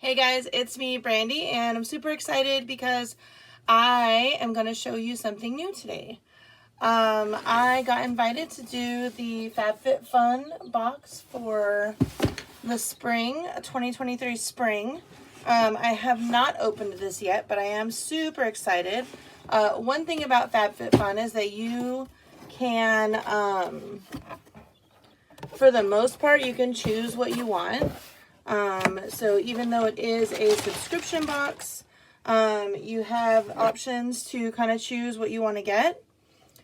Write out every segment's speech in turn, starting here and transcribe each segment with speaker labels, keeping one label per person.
Speaker 1: Hey guys, it's me, Brandy, and I'm super excited because I am going to show you something new today. I got invited to do the FabFitFun box for the spring, 2023 spring. I have not opened this yet, but I am super excited. One thing about FabFitFun is that you can, for the most part, you can choose what you want. So even though it is a subscription box, you have options to kind of choose what you want to get.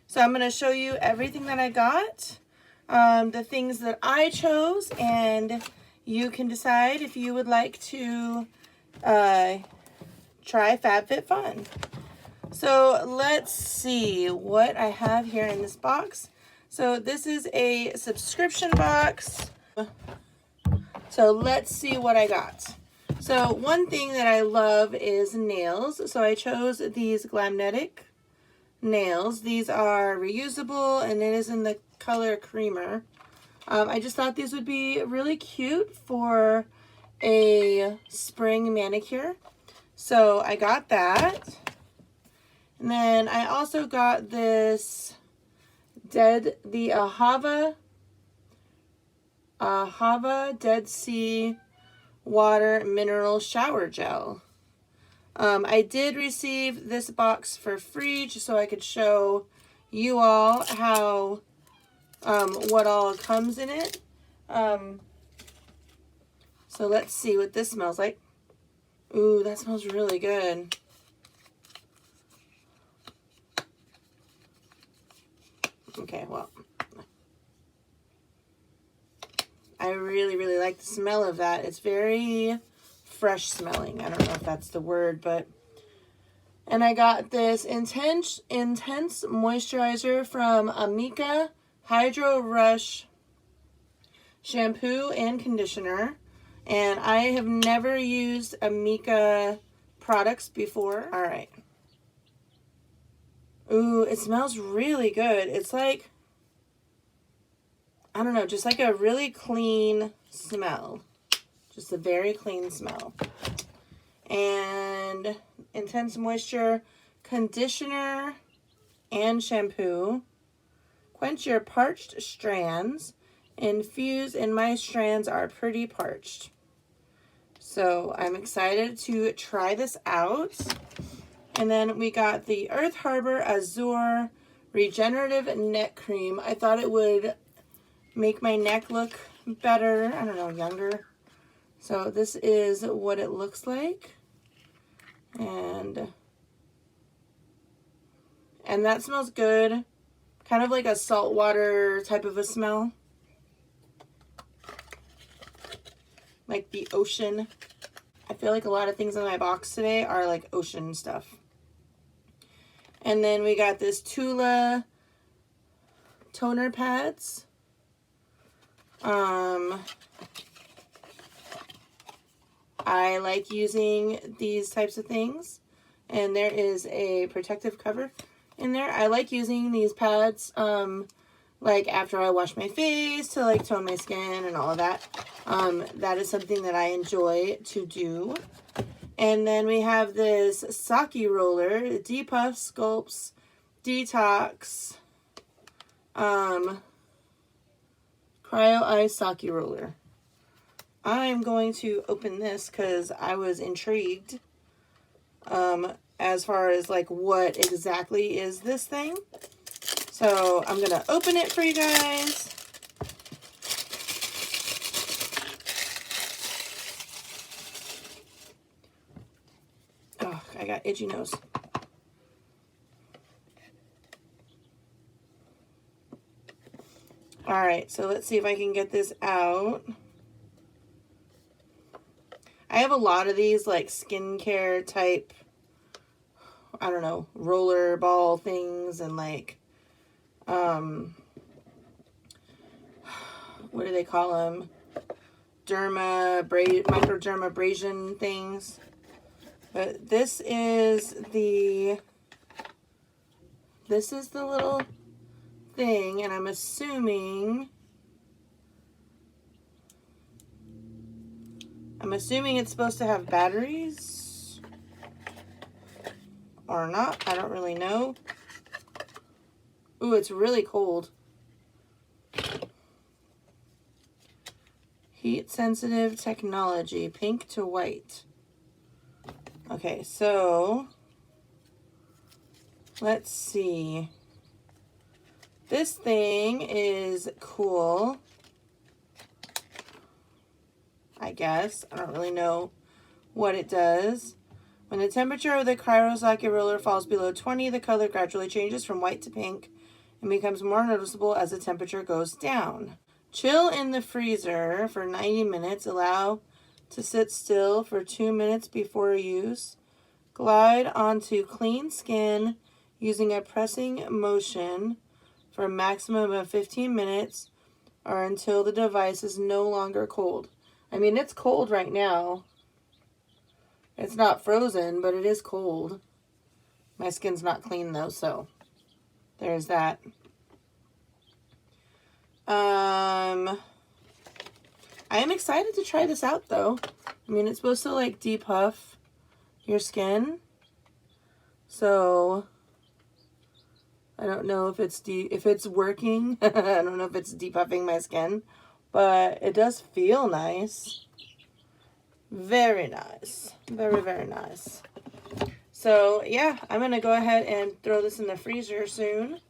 Speaker 1: So I'm going to show you everything that I got, the things that I chose, and you can decide if you would like to try FabFitFun. So let's see what I have here in this box. So this is a subscription box. So let's see what I got. So one thing that I love is nails. So I chose these Glamnetic nails. These are reusable and it is in the color creamer. I just thought these would be really cute for a spring manicure. So I got that. And then I also got this the Ahava Dead Sea Water Mineral Shower Gel. I did receive this box for free just so I could show you all how what all comes in it. So let's see what this smells like. Ooh, that smells really good. Okay, well, I really like the smell of that. It's very fresh smelling. I don't know if that's the word, but... And I got this intense moisturizer from Amika Hydro Rush shampoo and conditioner. And I have never used Amika products before. All right. Ooh, it smells really good. It's like, I don't know, just like a really clean smell. Just a very clean smell. And intense moisture conditioner and shampoo. Quench your parched strands. Infuse, and my strands are pretty parched. So I'm excited to try this out. And then we got the Earth Harbor Azure Regenerative Neck Cream. I thought it would make my neck look better, I don't know, younger. So this is what it looks like. And that smells good. Kind of like a saltwater type of a smell. Like the ocean. I feel like a lot of things in my box today are like ocean stuff. And then we got this Tula toner pads. I like using these types of things. And there is a protective cover in there. I like using these pads like after I wash my face to like tone my skin and all of that. That is something that I enjoy to do. And then we have this Saki roller, Depuff Sculpts Detox Cryo Ice Saki roller. I'm going to open this because I was intrigued as far as like what exactly is this thing. So I'm gonna open it for you guys. Oh, I got itchy nose. All right, so let's see if I can get this out. I have a lot of these like skincare type, I don't know, roller ball things and like, what do they call them? Microdermabrasion things. But this is the little thing, and I'm assuming I'm assuming it's supposed to have batteries or not. I don't really know. Ooh, it's really cold. Heat sensitive technology, pink to white. Okay, so let's see. This thing is cool, I guess. I don't really know what it does. When the temperature of the Cryosaki roller falls below 20, the color gradually changes from white to pink and becomes more noticeable as the temperature goes down. Chill in the freezer for 90 minutes. Allow to sit still for 2 minutes before use. Glide onto clean skin using a pressing motion for a maximum of 15 minutes or until the device is no longer cold. I mean, it's cold right now. It's not frozen, but it is cold. My skin's not clean though, so there's that. I am excited to try this out though. I mean, it's supposed to like depuff your skin. So I don't know if it's working. I don't know if it's depuffing my skin, but it does feel nice. Very nice. Very, very nice. So yeah, I'm gonna go ahead and throw this in the freezer soon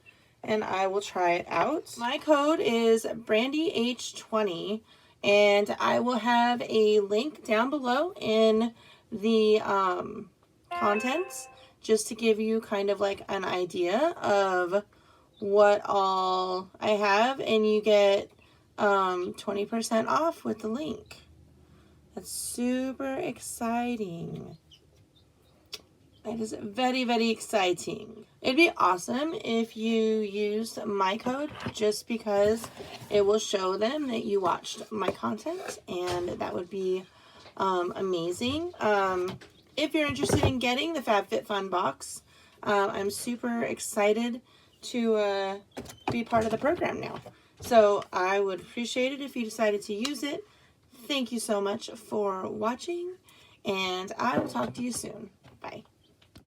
Speaker 1: and I will try it out. My code is BrandyH20 and I will have a link down below in the contents just to give you kind of like an idea of what all I have, and you get 20% off with the link. That's super exciting. That is very, very exciting. It'd be awesome if you used my code just because it will show them that you watched my content, and that would be amazing. If you're interested in getting the FabFitFun box, I'm super excited to be part of the program now. So I would appreciate it if you decided to use it. Thank you so much for watching, and I will talk to you soon.